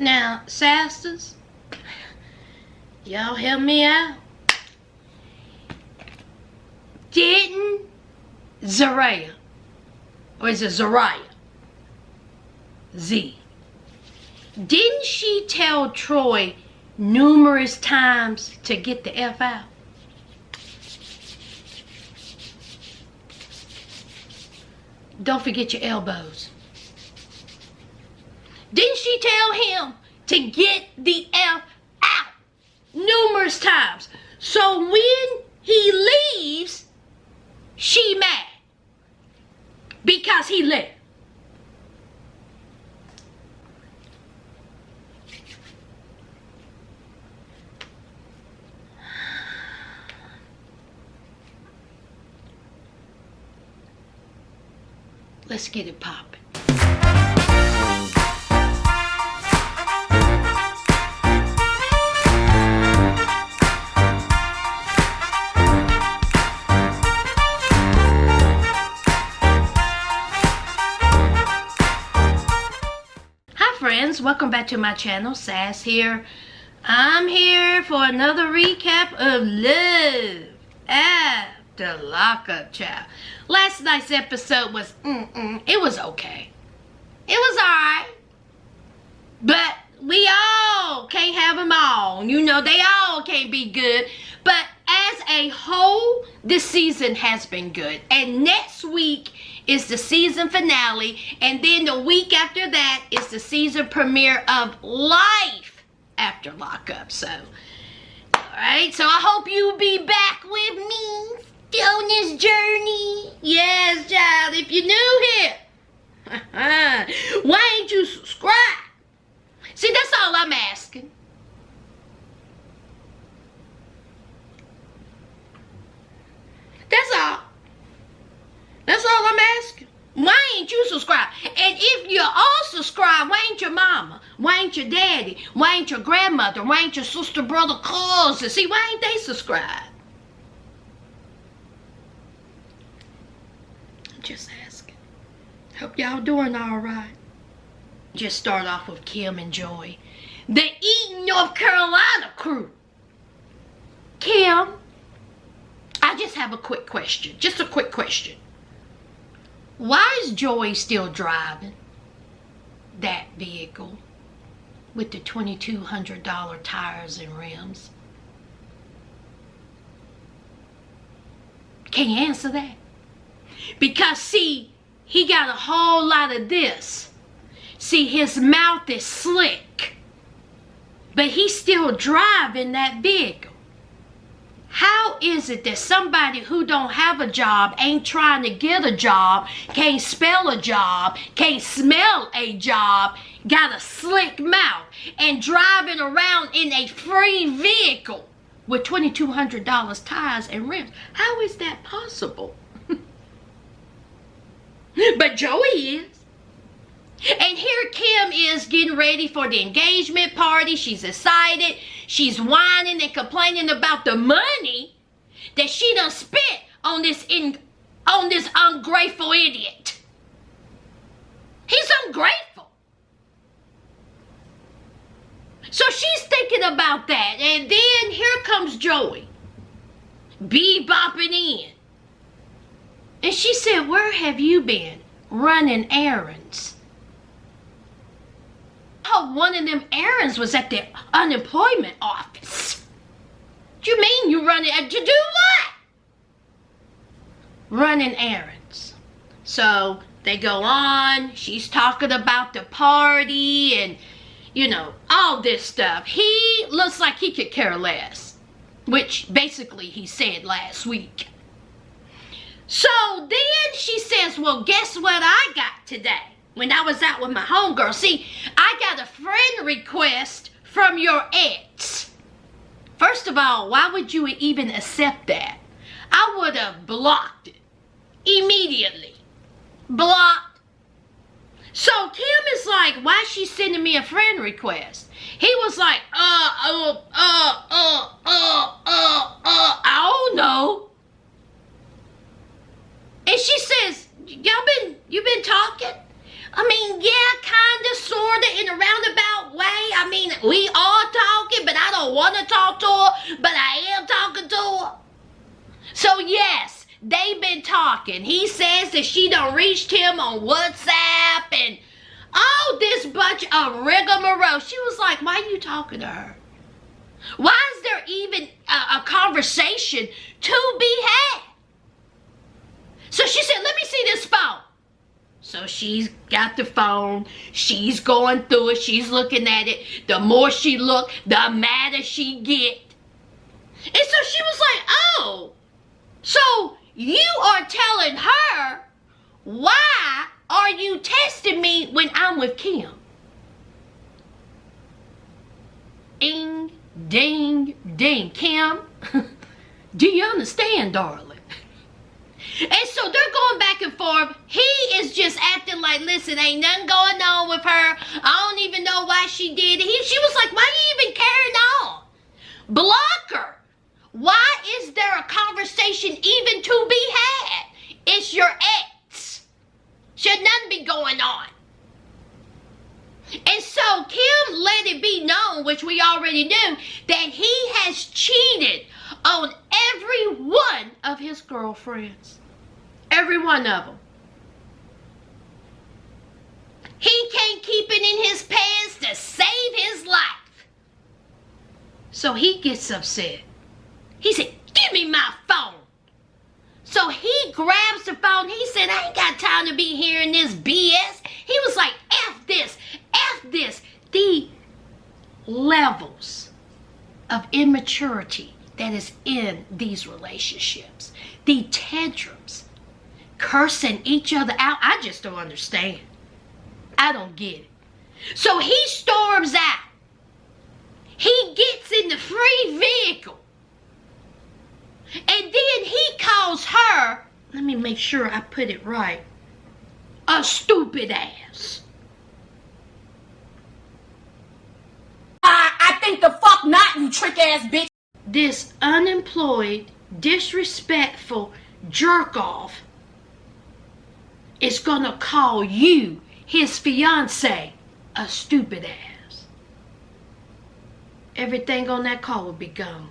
Now, sisters, y'all help me out. Didn't Zariah, or is it Zariah? Z. Didn't she tell Troy numerous times to get the F out? Don't forget your elbows. Didn't she tell him to get the F out numerous times? So when he leaves, she mad because he left. Let's get it poppin'. Hi friends, welcome back to my channel. Sass here. I'm here for another recap of Love After Lockup, child. Last night's episode was, it was okay. It was alright. But we all can't have them all. You know, they all can't be good. But as a whole, this season has been good. And next week is the season finale. And then the week after that is the season premiere of Life After Lockup. So, alright. So I hope you'll be back with me on this journey. Yes, child, if you're new here, why ain't you subscribe? See, that's all I'm asking. That's all. That's all I'm asking. Why ain't you subscribe? And if you're all subscribed, why ain't your mama? Why ain't your daddy? Why ain't your grandmother? Why ain't your sister, brother, cousin? See, why ain't they subscribed? Just asking. Hope y'all doing alright. Just start off with Kim and Joy, the Eaton, North Carolina crew. Kim, I just have a quick question. Just a quick question. Why is Joy still driving that vehicle with the $2,200 tires and rims? Can you answer that? Because, see, he got a whole lot of this. See, his mouth is slick. But he's still driving that vehicle. How is it that somebody who don't have a job, ain't trying to get a job, can't spell a job, can't smell a job, got a slick mouth, and driving around in a free vehicle with $2,200 tires and rims? How is that possible? But Joey is. And here Kim is getting ready for the engagement party. She's excited. She's whining and complaining about the money that she done spent on this ungrateful idiot. He's ungrateful. So she's thinking about that. And then here comes Joey, bebopping in. And she said, where have you been? Running errands. Oh, one of them errands was at the unemployment office. What you mean you running? To do what? Running errands. So they go on. She's talking about the party and, you know, all this stuff. He looks like he could care less, which basically he said last week. So then she says, well, guess what I got today when I was out with my homegirl? See, I got a friend request from your ex. First of all, why would you even accept that? I would have blocked it immediately. Blocked. So Kim is like, why is she sending me a friend request? He was like, I don't know. And she says, you been talking? I mean, yeah, kinda, sorta, in a roundabout way. mean, we are talking, but I don't want to talk to her, but I am talking to her. So yes, they've been talking. He says that she done reached him on WhatsApp and all this bunch of rigmarole. She was like, why are you talking to her? Why is there even a conversation to be had? So she said, let me see this phone. So she's got the phone. She's going through it. She's looking at it. The more she look, the madder she get. And so she was like, oh, so you are telling her, why are you testing me when I'm with Kim? Ding, ding, ding. Kim, do you understand, darling? And so they're going back and forth. He is just acting like, listen, ain't nothing going on with her. I don't even know why she did it. She was like, why are you even carrying on? Block her. Why is there a conversation even to be had? It's your ex. Should nothing be going on. And so Kim let it be known, which we already knew, that he has cheated on every one of his girlfriends. Every one of them. He can't keep it in his pants to save his life. So he gets upset. He said, give me my phone. So he grabs the phone. He said, I ain't got time to be hearing this BS. He was like, F this, F this. The levels of immaturity that is in these relationships. The tantrums. Cursing each other out. I just don't understand. I don't get it. So he storms out. He gets in the free vehicle. And then he calls her, let me make sure I put it right, a stupid ass. I think the fuck not, you trick ass bitch. This unemployed, disrespectful jerk off is gonna call you, his fiance, a stupid ass. Everything on that call will be gone.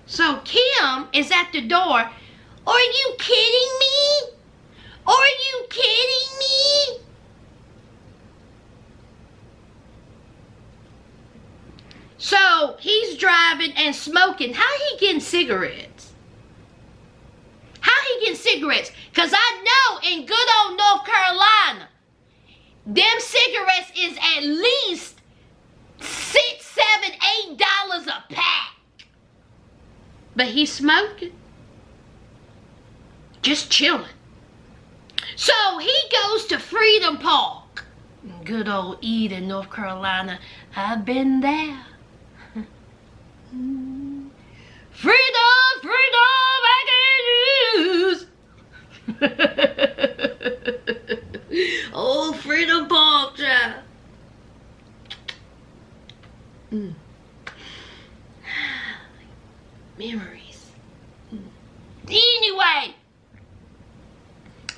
So Kim is at the door. Are you kidding me? Are you kidding me? So he's driving and smoking. How he getting cigarettes? How he getting cigarettes? Because I know in good old North Carolina, them cigarettes is at least $6, $7, $8 a pack. But he's smoking. Just chilling. So he goes to Freedom Park. Good old Eden, North Carolina. I've been there. Freedom, freedom, I can use. Oh, Freedom Park, child. Memories. Anyway.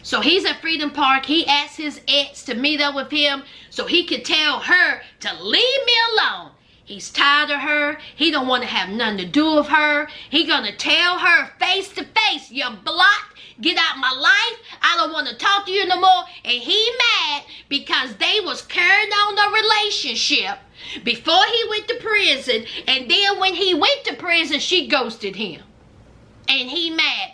So he's at Freedom Park. He asked his ex to meet up with him so he could tell her to leave me alone. He's tired of her. He don't want to have nothing to do with her. He gonna tell her face to face, you're blocked. Get out my life. I don't want to talk to you no more. And he mad because they was carrying on the relationship before he went to prison. And then when he went to prison, she ghosted him. And he mad.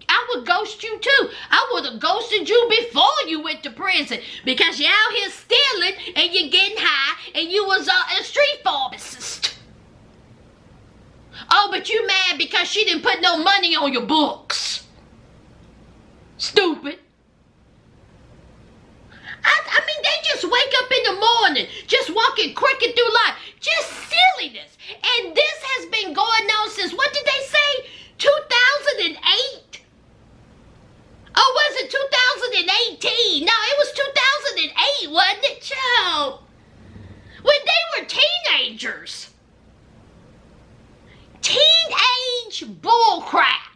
I would ghost you too. I would have ghosted you before you went to prison because you're out here stealing and you're getting high and you was a street pharmacist. Oh, but you mad because she didn't put no money on your books. Stupid. I mean, they just wake up in the morning, just walking crooked through life. Just silliness. And this has been going on since, what did they say? 2008? Oh, was it 2018? No, it was 2008, wasn't it, child? When they were teenagers. Teenage bullcrap.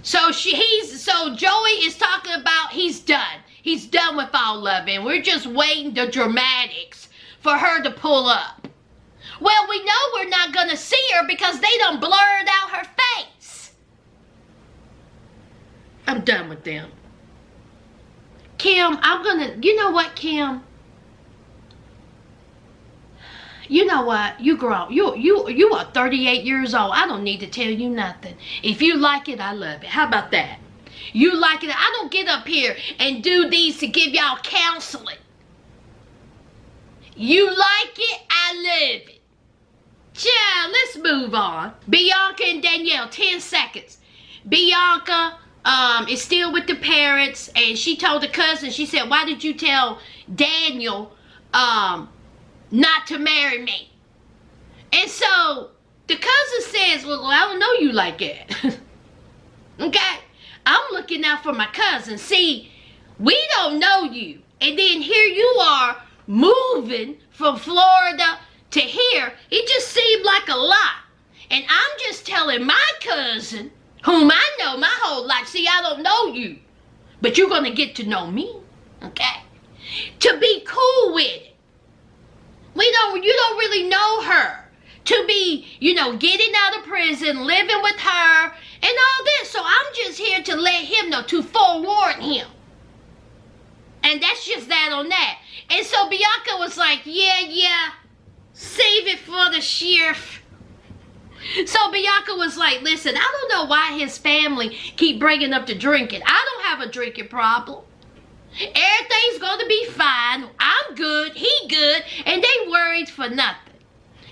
So So Joey is talking about he's done. He's done with all of it. We're just waiting the dramatics for her to pull up. Well, we know we're not going to see her because they done blurred out her face. I'm done with them. Kim, you know what, Kim? You know what? You grown. You are 38 years old. I don't need to tell you nothing. If you like it, I love it. How about that? You like it? I don't get up here and do these to give y'all counseling. You like it? I love it. Child, let's move on. Bianca and Daniel, 10 seconds. Bianca is still with the parents, and she told the cousin, she said, why did you tell Daniel not to marry me? And so the cousin says, well, I don't know you like that. Okay? I'm looking out for my cousin. See, we don't know you. And then here you are moving from Florida to here. It just seemed like a lot. And I'm just telling my cousin, whom I know my whole life. See, I don't know you. But you're going to get to know me. Okay? To be cool with it. You don't really know her. To be, getting out of prison, living with her, and all this. So I'm just here to let him know, to forewarn him. And that's just that on that. And so Bianca was like, yeah, save it for the sheriff. So Bianca was like, listen, I don't know why his family keep bringing up the drinking. I don't have a drinking problem. Everything's going to be fine. I'm good. He good. And they worried for nothing.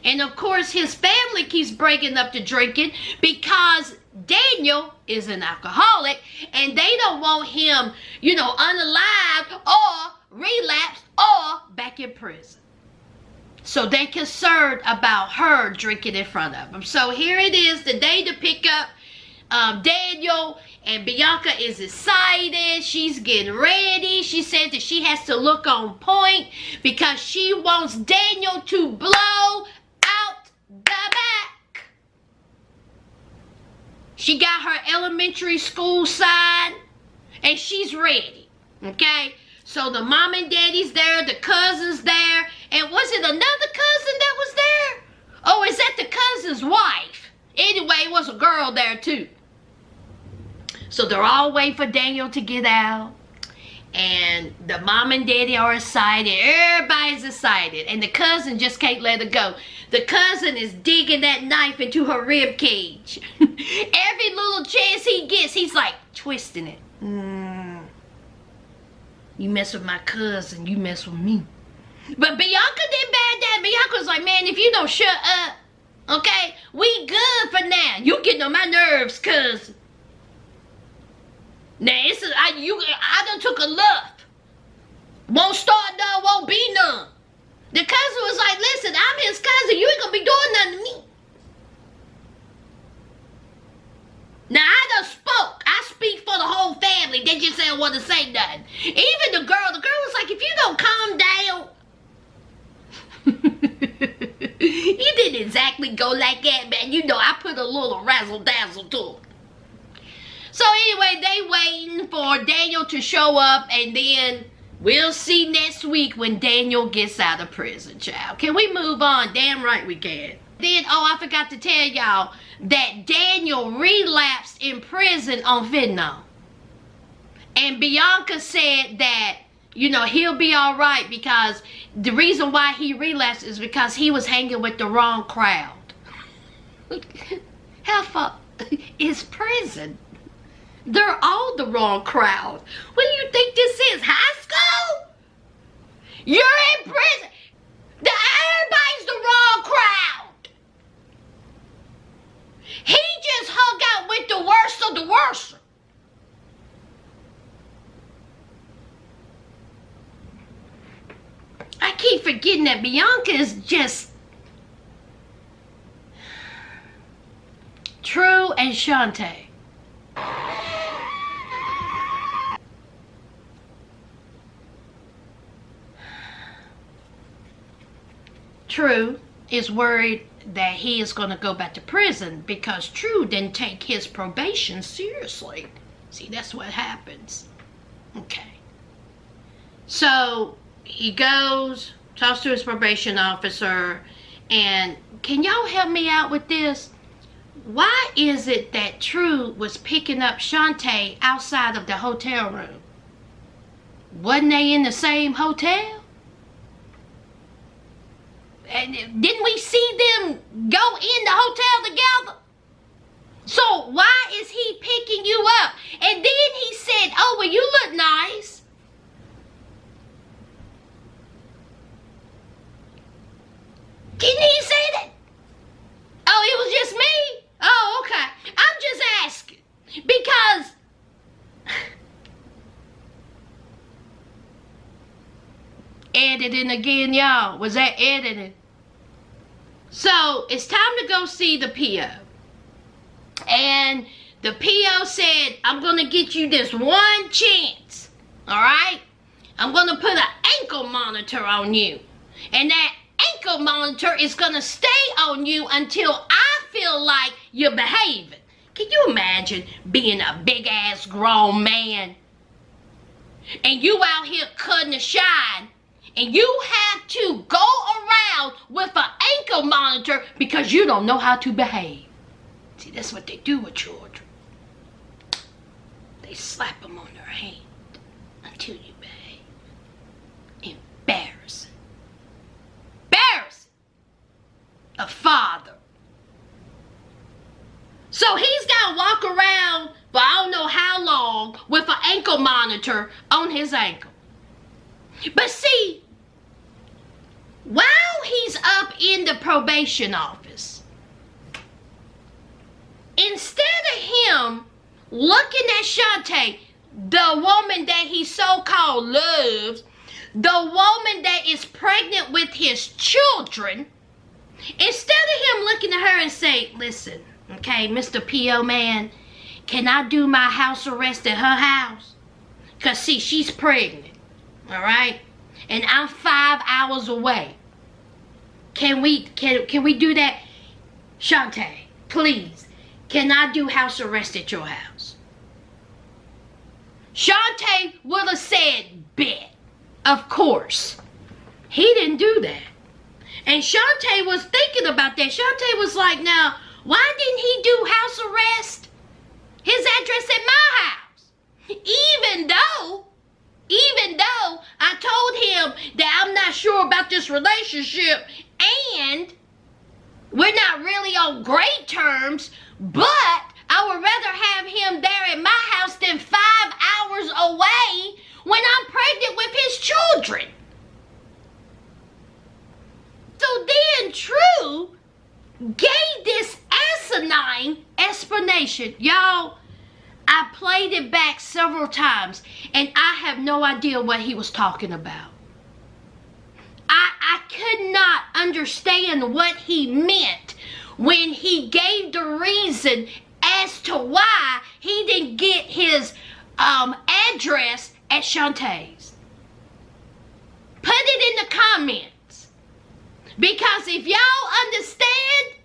And of course, his family keeps bringing up the drinking because Daniel is an alcoholic and they don't want him, unalived or relapsed or back in prison. So they're concerned about her drinking in front of him. So here it is, the day to pick up Daniel, and Bianca is excited. She's getting ready. She said that she has to look on point because she wants Daniel to blow out the back. She got her elementary school sign and she's ready. Okay? So the mom and daddy's there, the cousin's there, and was it another cousin that was there? Oh, is that the cousin's wife? Anyway, it was a girl there too. So they're all waiting for Daniel to get out. And the mom and daddy are excited. Everybody's excited. And the cousin just can't let it go. The cousin is digging that knife into her rib cage. Every little chance he gets, he's like twisting it. You mess with my cousin, you mess with me. But Bianca didn't bad that. Bianca was like, man, if you don't shut up, okay, we good for now. You getting on my nerves, cousin. Now, I done took a left. Won't start none, won't be none. The cousin was like, listen, I'm his cousin. You ain't gonna be doing nothing to me. Now, I done spoke. I speak for the whole family. They just ain't want to say nothing. Even the girl was like, if you don't calm down. You didn't exactly go like that, man. I put a little razzle-dazzle to it. So anyway, they waiting for Daniel to show up, and then we'll see next week when Daniel gets out of prison, child. Can we move on? Damn right we can. Then, I forgot to tell y'all that Daniel relapsed in prison on fentanyl. And Bianca said that, he'll be all right because the reason why he relapsed is because he was hanging with the wrong crowd. How far is prison? They're all the wrong crowd. What do you think this is? High school? You're in prison. Everybody's the wrong crowd. He just hung out with the worst of the worst. I keep forgetting that Bianca is just True and Shante. True is worried that he is going to go back to prison because True didn't take his probation seriously. See, that's what happens. Okay. So he goes, talks to his probation officer, and can y'all help me out with this? Why is it that True was picking up Shante outside of the hotel room? Wasn't they in the same hotel? And didn't we see them go in the hotel together? So why is he picking you up? And then he said, oh, well, you look nice. Didn't he say that? Oh, it was just me? Oh, okay. I'm just asking. Because editing again, y'all. Was that editing? So it's time to go see the PO. And the PO said, I'm going to get you this one chance. All right? I'm going to put an ankle monitor on you. And that ankle monitor is going to stay on you until I feel like you're behaving. Can you imagine being a big ass grown man and you out here cutting the shine and you have to go around with an ankle monitor because you don't know how to behave? See, that's what they do with children. They slap them on their hand until you behave. Embarrassing. Embarrassing. A father. So he's got to walk around for I don't know how long with an ankle monitor on his ankle. But see, while he's up in the probation office, instead of him looking at Shante, the woman that he so-called loves, the woman that is pregnant with his children, instead of him looking at her and say, listen, okay, Mr. P.O. man, can I do my house arrest at her house? Because, see, she's pregnant, all right? And I'm 5 hours away. Can we do that? Shante, please, can I do house arrest at your house? Shante would have said, bet. Of course. He didn't do that. And Shante was thinking about that. Shante was like, now, why didn't he do house arrest? His address at my house. Even though I told him that I'm not sure about this relationship and we're not really on great terms, but I would rather have him there at my house than 5 hours away when I'm pregnant with his children. So then True gave this asinine explanation. Y'all, I played it back several times and I have no idea what he was talking about. I could not understand what he meant when he gave the reason as to why he didn't get his address at Shantae's. Put it in the comments. Because if y'all understand,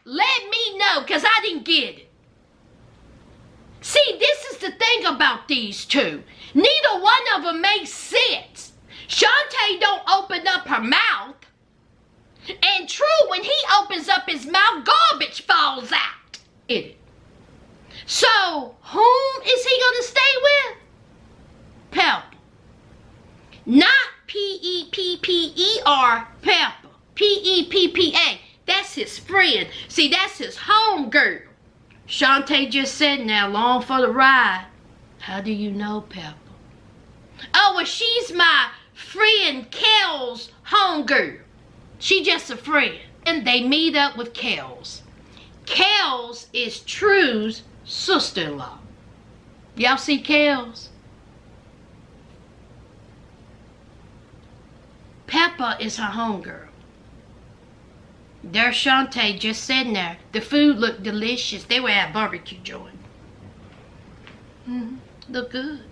let me know, because I didn't get it. See, this is the thing about these two. Neither one of them makes sense. Shante don't open up her mouth. And True, when he opens up his mouth, garbage falls out. So, whom is he going to stay with? Pepper. Not P-E-P-P-E-R, Pepper. P-E-P-P-A. That's his friend. See, that's his homegirl. Shante just said now, along for the ride. How do you know Pepper? Oh, well, she's my friend Kel's homegirl. She just a friend. And they meet up with Kel's. Kel's is True's sister-in-law. Y'all see Kel's? Pepper is her homegirl. There's Shante just sitting there. The food looked delicious. They were at a barbecue joint. Look good.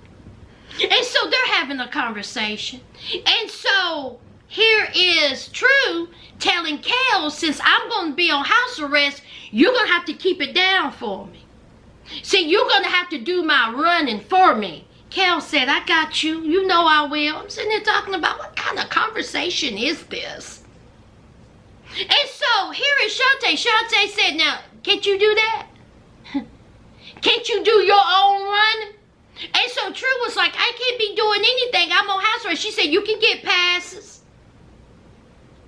And so they're having a conversation. And so here is True telling Kel, since I'm going to be on house arrest, you're going to have to keep it down for me. See, you're going to have to do my running for me. Kel said, I got you. You know I will. I'm sitting there talking about what kind of conversation is this? And so here is Shante. Shante said, now, can't you do that? Can't you do your own running? And so True was like, I can't be doing anything. I'm on house arrest. She said, you can get passes.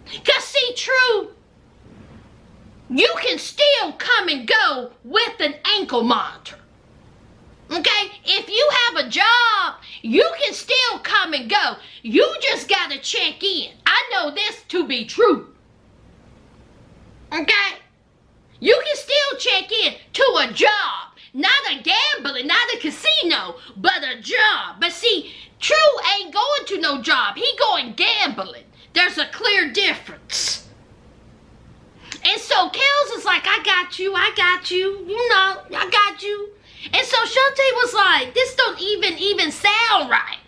Because see, True, you can still come and go with an ankle monitor. Okay? If you have a job, you can still come and go. You just got to check in. I know this to be true. Okay? You can still check in to a job. Not a gambling, not a casino, but a job. But see, True ain't going to no job. He going gambling. There's a clear difference. And so Kels is like, I got you. You know, I got you. And so Shante was like, this don't even sound right.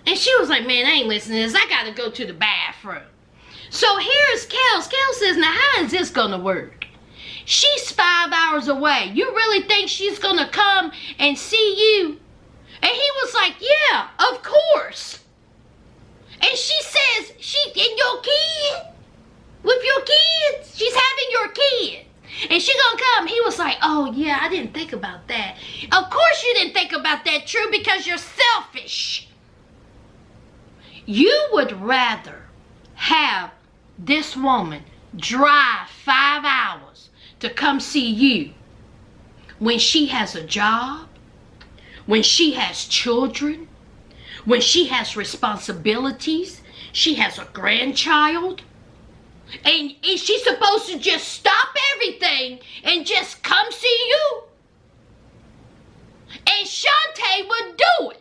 And she was like, man, I ain't listening to this. I got to go to the bathroom. So here's Kels. Kels says, now how is this going to work? She's 5 hours away. You really think she's going to come and see you? And he was like, yeah, of course. And she says, and your kid? With your kids? She's having your kids. And she gonna come. He was like, oh yeah, I didn't think about that. Of course you didn't think about that, True, because you're selfish. You would rather have this woman drive 5 hours to come see you when she has a job, when she has children, when she has responsibilities, she has a grandchild, and is she supposed to just stop everything and just come see you? And Shante would do it.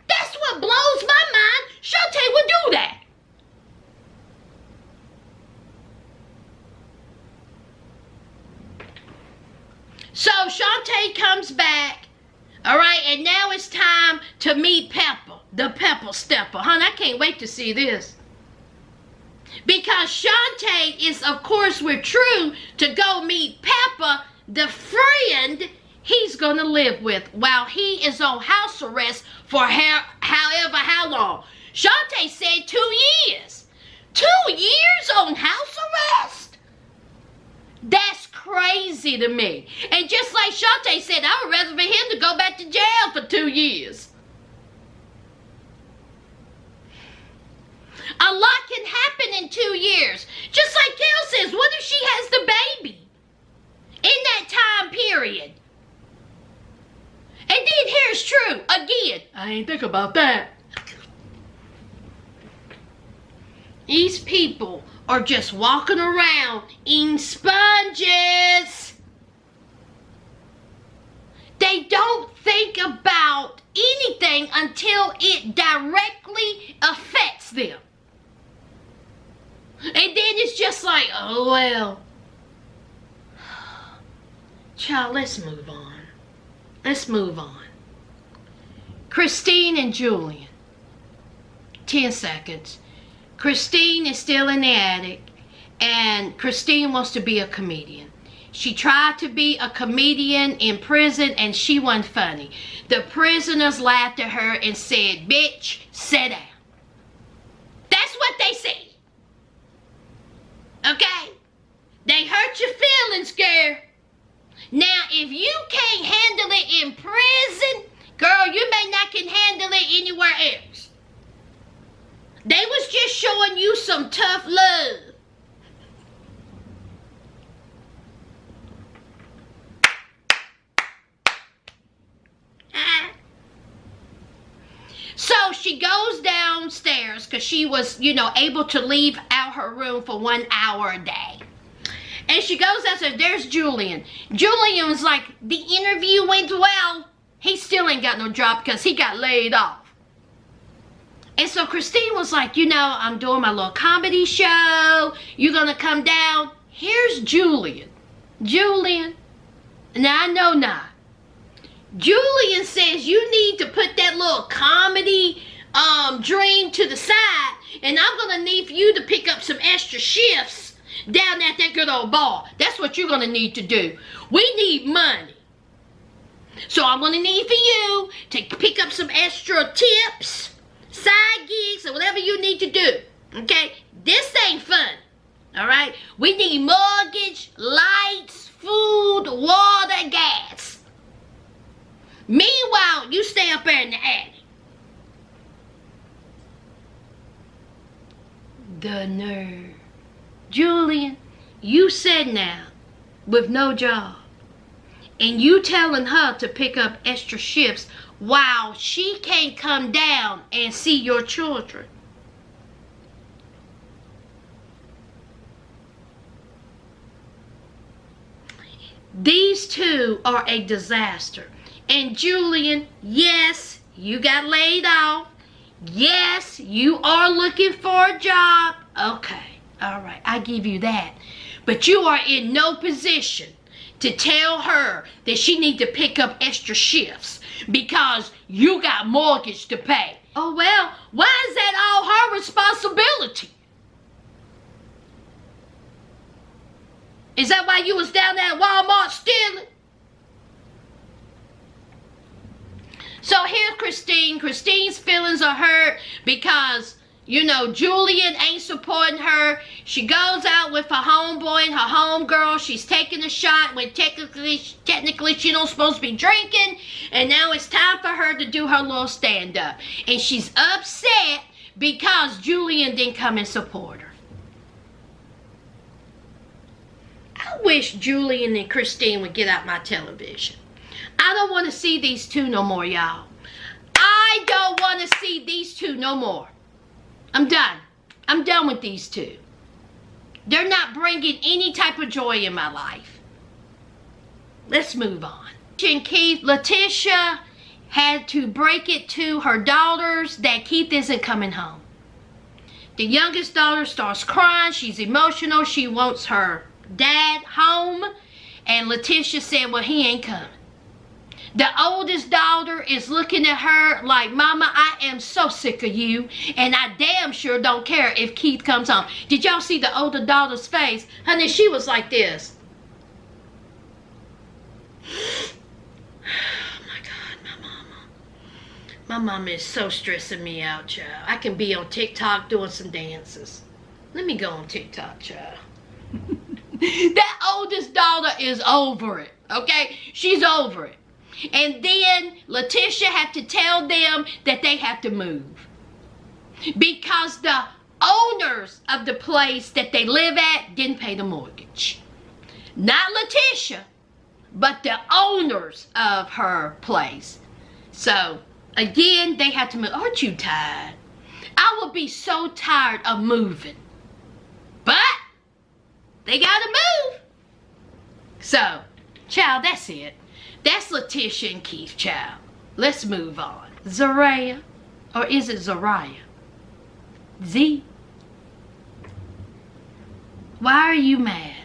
That's what blows my mind. Shante would do that. So Shante comes back, all right, and now it's time to meet Pepper, the Pepper Stepper. Hon, I can't wait to see this. Because Shante is, of course, with True to go meet Pepper, the friend he's going to live with while he is on house arrest for how long. Shante said 2 years. 2 years on house arrest? That's crazy to me. And just like Shante said, I would rather for him to go back to jail for 2 years. A lot can happen in 2 years. Just like Kel says, what if she has the baby in that time period? And then here's True. Again, I ain't think about that. These people are just walking around eating sponges. They don't think about anything until it directly affects them. And then it's just like, oh well. Child, let's move on. Let's move on. Christine and Julian. 10 seconds. Christine is still in the attic, and Christine wants to be a comedian. She tried to be a comedian in prison, and she wasn't funny. The prisoners laughed at her and said, bitch, sit down. That's what they said. Okay? They hurt your feelings, girl. Now, if you can't handle it in prison, girl, you may not can handle it anywhere else. They was just showing you some tough love. So she goes downstairs because she was, able to leave out her room for 1 hour a day. And she goes downstairs. There's Julian. Julian was like, the interview went well. He still ain't got no job because he got laid off. And so Christine was like, I'm doing my little comedy show. You're going to come down. Here's Julian. Julian. Now, I know not. Julian says you need to put that little comedy dream to the side. And I'm going to need for you to pick up some extra shifts down at that good old bar. That's what you're going to need to do. We need money. So I'm going to need for you to pick up some extra tips, side gigs, or whatever you need to do. Okay? This ain't fun. All right? We need mortgage, lights, food, water, gas. Meanwhile, you stay up there in the attic. The nerve. Julian, you said now, with no job, and you telling her to pick up extra shifts while she can't come down and see your children. These two are a disaster. And Julian, yes, you got laid off. Yes, you are looking for a job. Okay, all right, I give you that. But you are in no position to tell her that she need to pick up extra shifts because you got mortgage to pay. Oh, well, why is that all her responsibility? Is that why you was down there at Walmart stealing? So here's Christine. Christine's feelings are hurt because, you know, Julian ain't supporting her. She goes out with her homeboy and her homegirl. She's taking a shot when technically she don't supposed to be drinking. And now it's time for her to do her little stand-up. And she's upset because Julian didn't come and support her. I wish Julian and Christine would get out my television. I don't want to see these two no more, y'all. I don't want to see these two no more. I'm done. I'm done with these two. They're not bringing any type of joy in my life. Let's move on. And Keith, Leticia had to break it to her daughters that Keith isn't coming home. The youngest daughter starts crying. She's emotional. She wants her dad home. And Leticia said, well, he ain't coming. The oldest daughter is looking at her like, Mama, I am so sick of you, and I damn sure don't care if Keith comes home. Did y'all see the older daughter's face? Honey, she was like this. Oh my God, my mama. My mama is so stressing me out, child. I can be on TikTok doing some dances. Let me go on TikTok, child. That oldest daughter is over it, okay? She's over it. And then Leticia had to tell them that they have to move. Because the owners of the place that they live at didn't pay the mortgage. Not Leticia, but the owners of her place. So, again, they had to move. Aren't you tired? I would be so tired of moving. But they gotta move. So, child, that's it. That's Leticia and Keith, child. Let's move on. Zariah, or is it Zariah? Z. Why are you mad?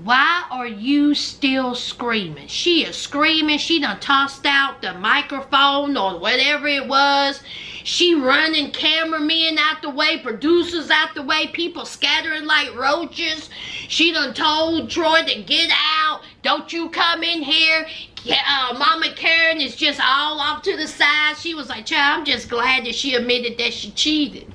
Why are you still screaming? She is screaming. She done tossed out the microphone or whatever it was. She running cameramen out the way, producers out the way, people scattering like roaches. She done told Troy to get out. Don't you come in here. Mama Karen is just all off to the side. She was like, child, I'm just glad that she admitted that she cheated.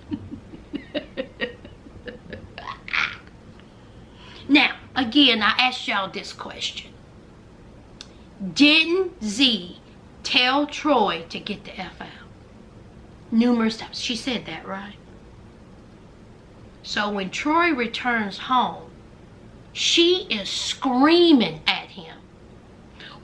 Now, again, I asked y'all this question. Didn't Z tell Troy to get the F out? Numerous times. She said that, right? So when Troy returns home, she is screaming at him.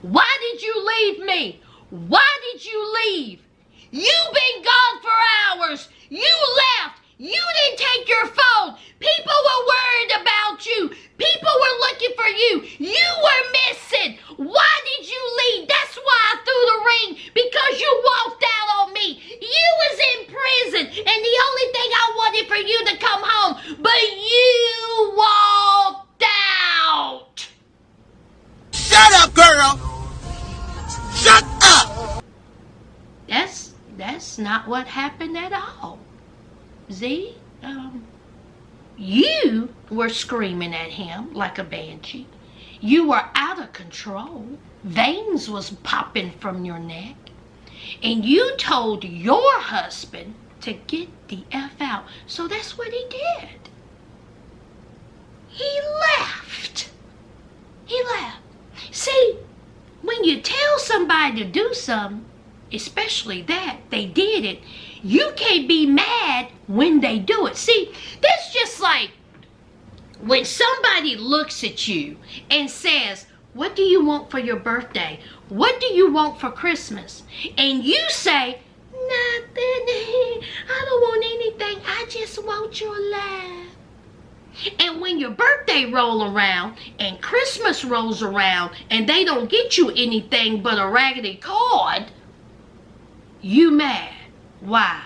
Why did you leave me? Why did you leave? You've been gone for hours. You left. You didn't take your phone. People were worried about you. People were looking for you. You were missing. Why did you leave? That's why I threw the ring, because you walked out on me. You was in prison, and the only thing I wanted for you to come home, but you walked out. Shut up, girl. Shut up. That's not what happened at all. Z, You were screaming at him like a banshee. You were out of control. Veins was popping from your neck. And you told your husband to get the F out. So that's what he did. He left. He left. See, when you tell somebody to do something, especially that they did it, you can't be mad when they do it. See, that's just like when somebody looks at you and says, what do you want for your birthday? What do you want for Christmas? And you say, nothing. I don't want anything. I just want your laugh. And when your birthday rolls around and Christmas rolls around and they don't get you anything but a raggedy card, you mad. Why?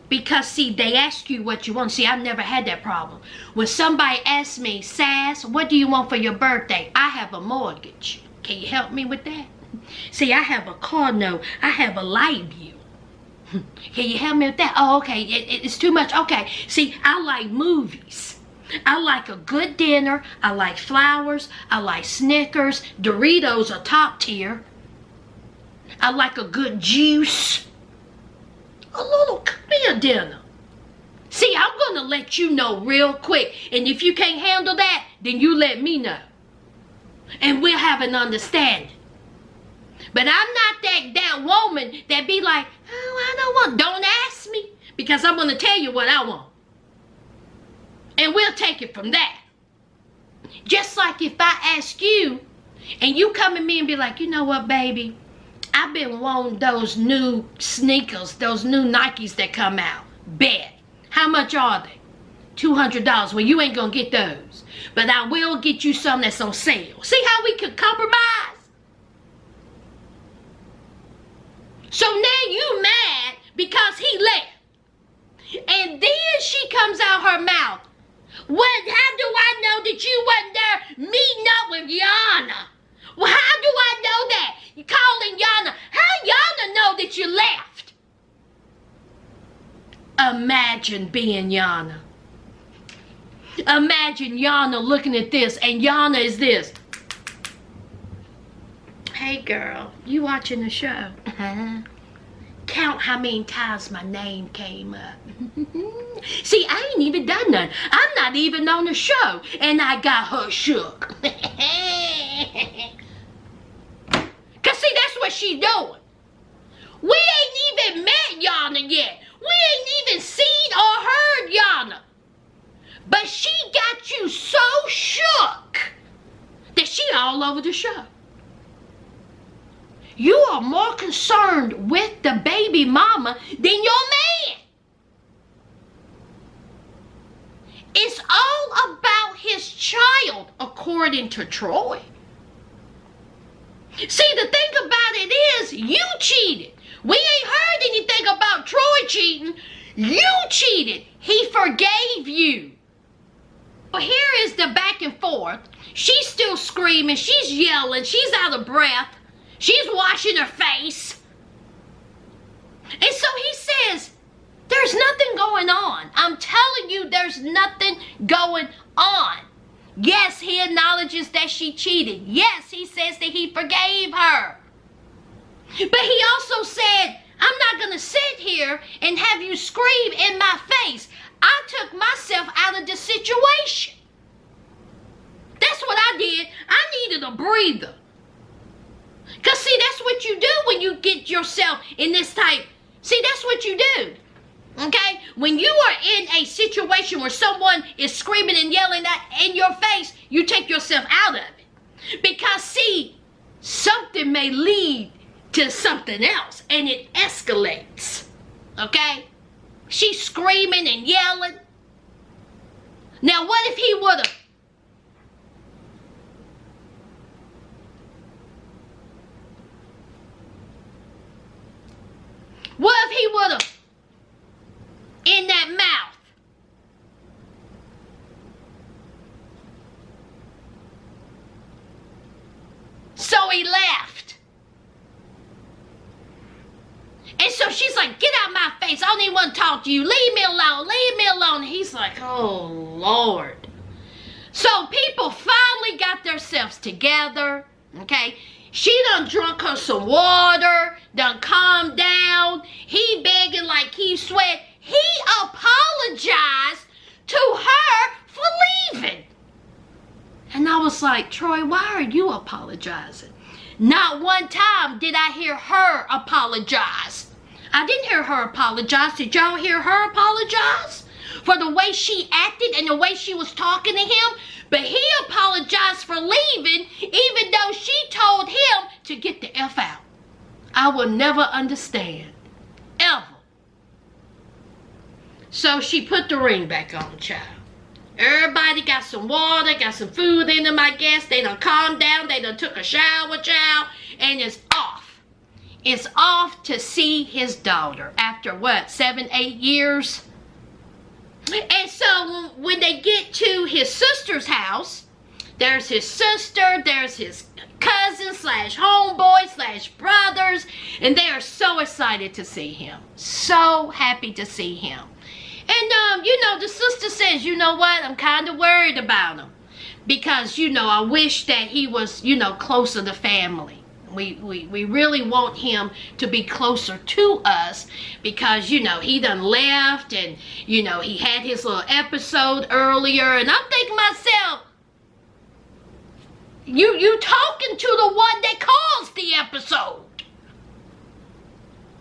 Because, see, they ask you what you want. See, I've never had that problem. When somebody asks me, Sass, what do you want for your birthday? I have a mortgage. Can you help me with that? See, I have a car note. I have a light bill. Can you help me with that? Oh, okay. It's too much. Okay. See, I like movies. I like a good dinner. I like flowers. I like Snickers. Doritos are top tier. I like a good juice. A little clear dinner. See, I'm going to let you know real quick. And if you can't handle that, then you let me know. And we'll have an understanding. But I'm not that woman that be like, oh, I don't want. Don't ask me. Because I'm going to tell you what I want. And we'll take it from that. Just like if I ask you, and you come at me and be like, you know what, baby? I've been wanting those new sneakers, those new Nikes that come out. Bet. How much are they? $200. Well, you ain't going to get those. But I will get you some that's on sale. See how we could compromise? So now you mad because he left. And then she comes out her mouth. What? How do I know that you wasn't there meeting up with Yana? Well, how do I know that? You calling Yana. How Yana know that you left? Imagine being Yana. Imagine Yana looking at this and Yana is this. Hey girl, you watching the show? Count how many times my name came up. See, I ain't even done nothing. I'm not even on the show. And I got her shook. Cause see, that's what she doing. We ain't even met Yana yet. We ain't even seen or heard Yana. But she got you so shook that she all over the show. You are more concerned with the baby mama than your man. It's all about his child, according to Troy. See, the thing about it is, you cheated. We ain't heard anything about Troy cheating. You cheated. He forgave you. Well, here is the back and forth. She's still screaming. She's yelling. She's out of breath. She's washing her face. And so he says, there's nothing going on. I'm telling you, there's nothing going on. Yes, he acknowledges that she cheated. Yes, he says that he forgave her. But he also said, I'm not going to sit here and have you scream in my face. I took myself out of the situation. That's what I did. I needed a breather. Because see, that's what you do when you get yourself in this type. See, that's what you do. Okay? When you are in a situation where someone is screaming and yelling in your face, you take yourself out of it. Because see, something may lead to something else and it escalates. Okay? She's screaming and yelling. Now what if he would have? What if he would have in that mouth? So he left. And so she's like, get out my face. I don't even want to talk to you. Leave me alone. Leave me alone. And he's like, oh, Lord. So people finally got themselves together. Okay. She done drunk her some water. Done calmed down. He begging like he sweat. He apologized to her for leaving. And I was like, Troy, why are you apologizing? Not one time did I hear her apologize. I didn't hear her apologize. Did y'all hear her apologize? For the way she acted and the way she was talking to him? But he apologized for leaving even though she told him to get the F out. I will never understand. Ever. So she put the ring back on, child. Everybody got some water, got some food in them, I guess. They done calmed down. They done took a shower, child. And it's off. It's off to see his daughter. After what, 7, 8 years? And so when they get to his sister's house, there's his sister, there's his cousin slash homeboy slash brothers. And they are so excited to see him. So happy to see him. And, you know, the sister says, you know what, I'm kind of worried about him. Because, you know, I wish that he was, you know, closer to family. We really want him to be closer to us. Because, you know, he done left and, you know, he had his little episode earlier. And I'm thinking to myself, you talking to the one that caused the episode.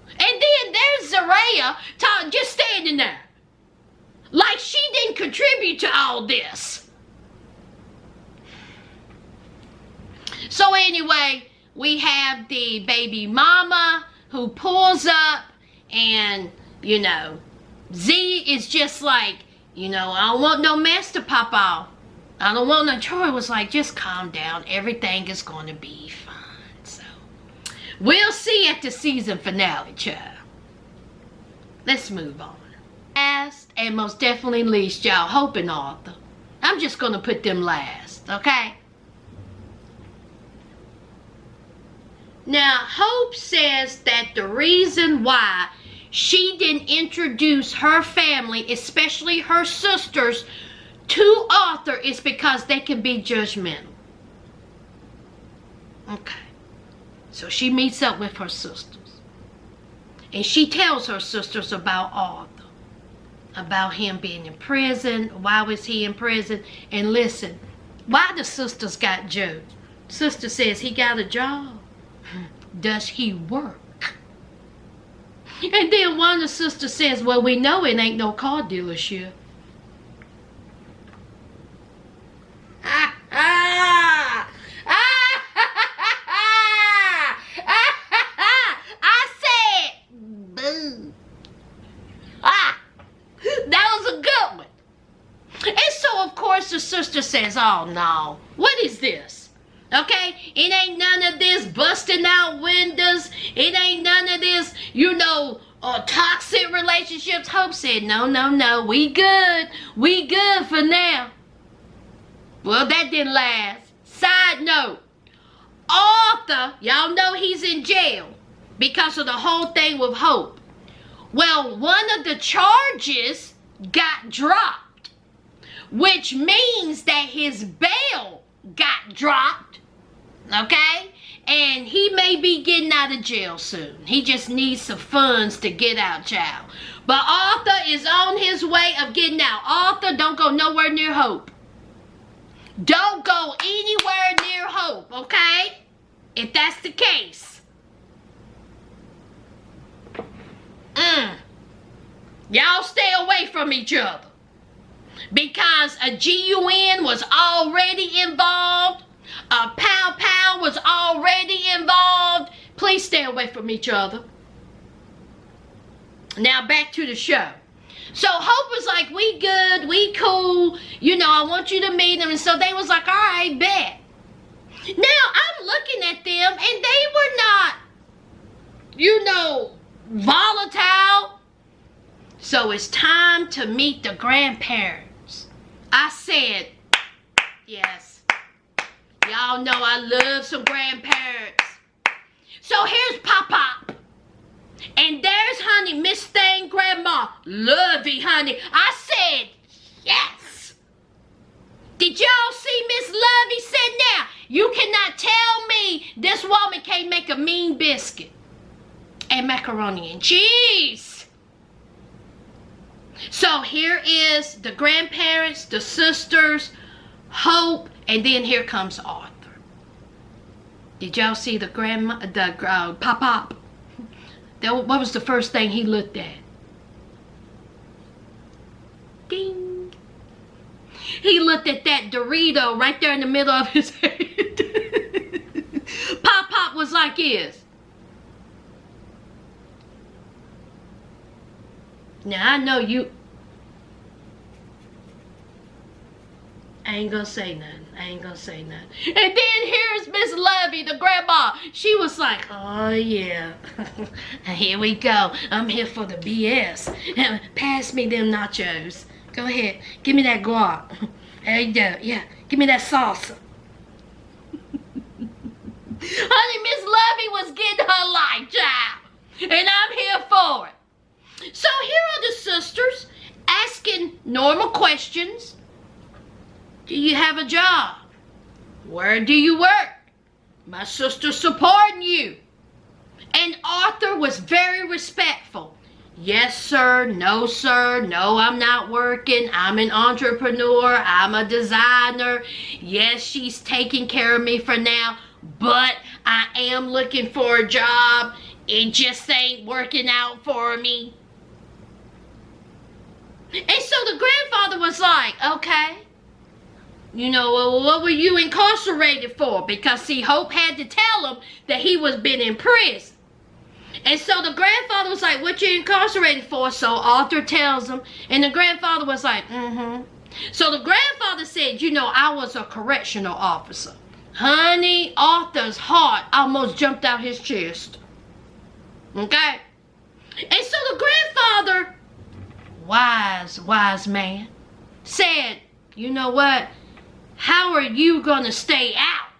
And then there's Zariah just standing there. Like she didn't contribute to all this. So anyway, we have the baby mama who pulls up and, you know, Z is just like, you know, I don't want no mess to pop off. I don't want no. Troy was like, just calm down. Everything is going to be fine. So we'll see at the season finale, child. Let's move on. Last and most definitely least, y'all, Hope and Arthur. I'm just going to put them last, okay? Now, Hope says that the reason why she didn't introduce her family, especially her sisters, to Arthur is because they can be judgmental. Okay. So she meets up with her sisters. And she tells her sisters about Arthur. About him being in prison. Why was he in prison? And listen, why the sisters got Joe? Sister says he got a job. Does he work? And then one of the sisters says, well, we know it ain't no car dealership. I said, boo. That was a good one. And so, of course, the sister says, oh, no. What is this? Okay? It ain't none of this busting out windows. It ain't none of this, you know, toxic relationships. Hope said, no, no, no. We good. We good for now. Well, that didn't last. Side note. Arthur, y'all know he's in jail because of the whole thing with Hope. Well, one of the charges got dropped, which means that his bail got dropped, okay? And he may be getting out of jail soon. He just needs some funds to get out, child. But Arthur is on his way of getting out. Arthur, don't go nowhere near Hope. Don't go anywhere near Hope, okay? If that's the case. Y'all stay away from each other. Because a GUN was already involved. A Pow Pow was already involved. Please stay away from each other. Now back to the show. So Hope was like, we good, we cool. You know, I want you to meet him. And so they was like, all right, bet. Now I'm looking at them and they were not, you know, volatile. So it's time to meet the grandparents. I said, yes. Y'all know I love some grandparents. So here's Pop-Pop. And there's honey, Miss Thing Grandma, lovey, honey. I said, yes. Did y'all see Miss Lovey said now? You cannot tell me this woman can't make a mean biscuit and macaroni and cheese. So here is the grandparents, the sisters, Hope, and then here comes Arthur. Did y'all see the pop-pop? What was the first thing he looked at? Ding. He looked at that Dorito right there in the middle of his head. Pop-pop was like this. Now, I know you... I ain't gonna say nothing. And then here's Miss Lovey, the grandma. She was like, oh, yeah. Here we go. I'm here for the BS. Pass me them nachos. Go ahead. Give me that guac. There you go. Yeah. Give me that salsa. Honey, Miss Lovey was getting her life, child. And I'm here for it. So here are the sisters asking normal questions. Do you have a job? Where do you work? My sister's supporting you. And Arthur was very respectful. Yes, sir. No, sir. No, I'm not working. I'm an entrepreneur. I'm a designer. Yes, she's taking care of me for now. But I am looking for a job. It just ain't working out for me. And so the grandfather was like, okay. You know, well, what were you incarcerated for? Because, see, Hope had to tell him that he was been in prison. And so the grandfather was like, what you incarcerated for? So Arthur tells him. And the grandfather was like, mm-hmm. So the grandfather said, you know, I was a correctional officer. Honey, Arthur's heart almost jumped out his chest. Okay? And so the grandfather, wise man, said, you know what? How are you going to stay out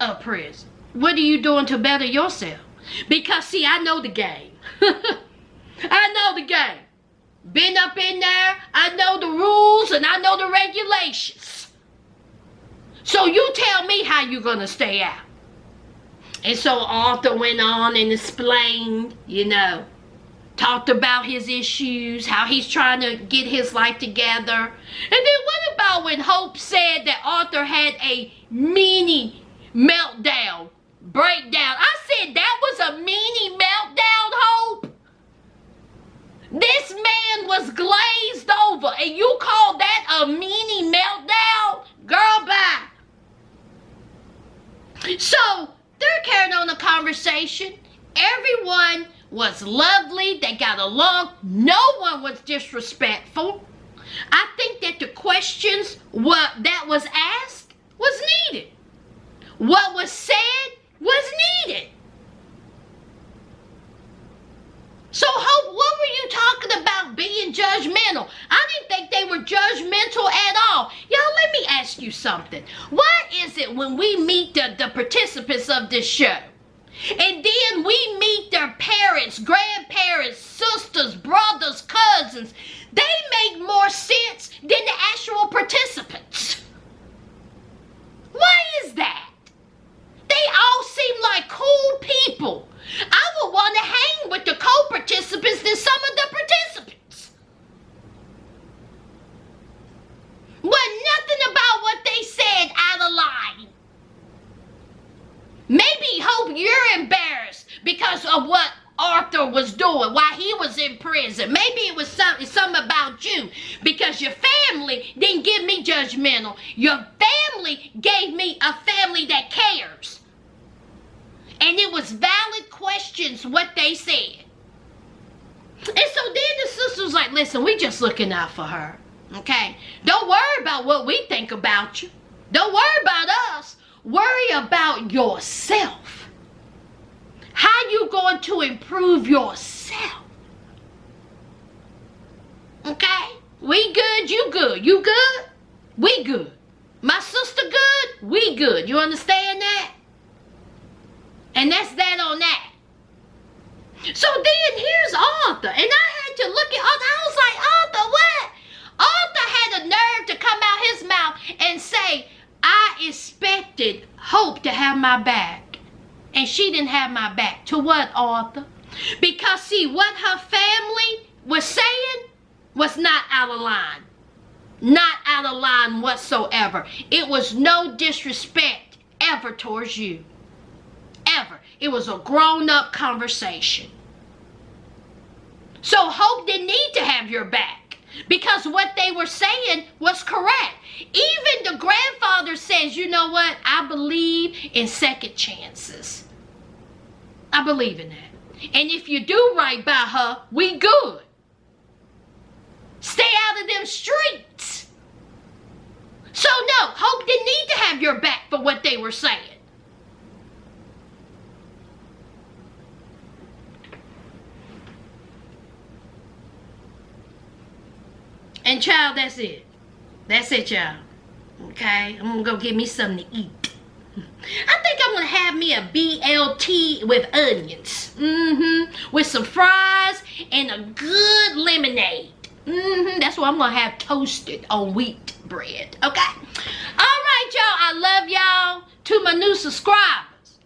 of prison? What are you doing to better yourself? Because, see, I know the game. I know the game. Been up in there. I know the rules and I know the regulations. So you tell me how you're going to stay out. And so Arthur went on and explained, you know, talked about his issues, how he's trying to get his life together. And then what about when Hope said that Arthur had a mini meltdown, breakdown? I said that was a mini meltdown, Hope. This man was glazed over and you call that a mini meltdown? Girl, bye. So they're carrying on the conversation. Everyone was lovely. They got along. No one was disrespectful. I think that the questions that was asked was needed. What was said was needed. So Hope, what were you talking about being judgmental? I didn't think they were judgmental at all. Y'all, let me ask you something. Why is it when we meet the participants of this show, and then we meet their parents, grandparents, sisters, brothers, cousins, they make more sense than the actual participants? Why is that? They all seem like cool people. I would want to hang with the co-participants than some of the participants. Wasn't nothing about what they said out of line. Maybe, Hope, you're embarrassed because of what Arthur was doing while he was in prison. Maybe it was something about you because your family didn't give me judgmental. Your family gave me a family that cares. And it was valid questions what they said. And so then the sister was like, listen, we just looking out for her. Okay? Don't worry about what we think about you. Don't worry about us. Worry about yourself. How you going to improve yourself? Okay? We good, you good. You good? We good. My sister good, we good. You understand that? And that's that on that. So then here's Arthur. And I had to look at Arthur. I was like, Arthur, what? Arthur had a nerve to come out his mouth and say, I expected Hope to have my back. And she didn't have my back. To what, Arthur? Because, see, what her family was saying was not out of line. Not out of line whatsoever. It was no disrespect ever towards you. Ever. It was a grown-up conversation. So Hope didn't need to have your back. Because what they were saying was correct. Even the grandfather says, you know what? I believe in second chances. I believe in that. And if you do right by her, we good. Stay out of them streets. So no, Hope didn't need to have your back for what they were saying. And child, that's it. That's it, y'all. Okay? I'm gonna go get me something to eat. I think I'm gonna have me a BLT with onions. With some fries and a good lemonade. That's what I'm gonna have toasted on wheat bread. Okay? Alright, y'all. I love y'all. To my new subscribers,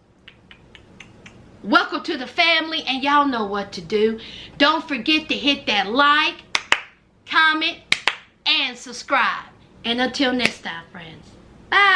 welcome to the family, and y'all know what to do. Don't forget to hit that like, comment, and subscribe. And until next time, friends. Bye.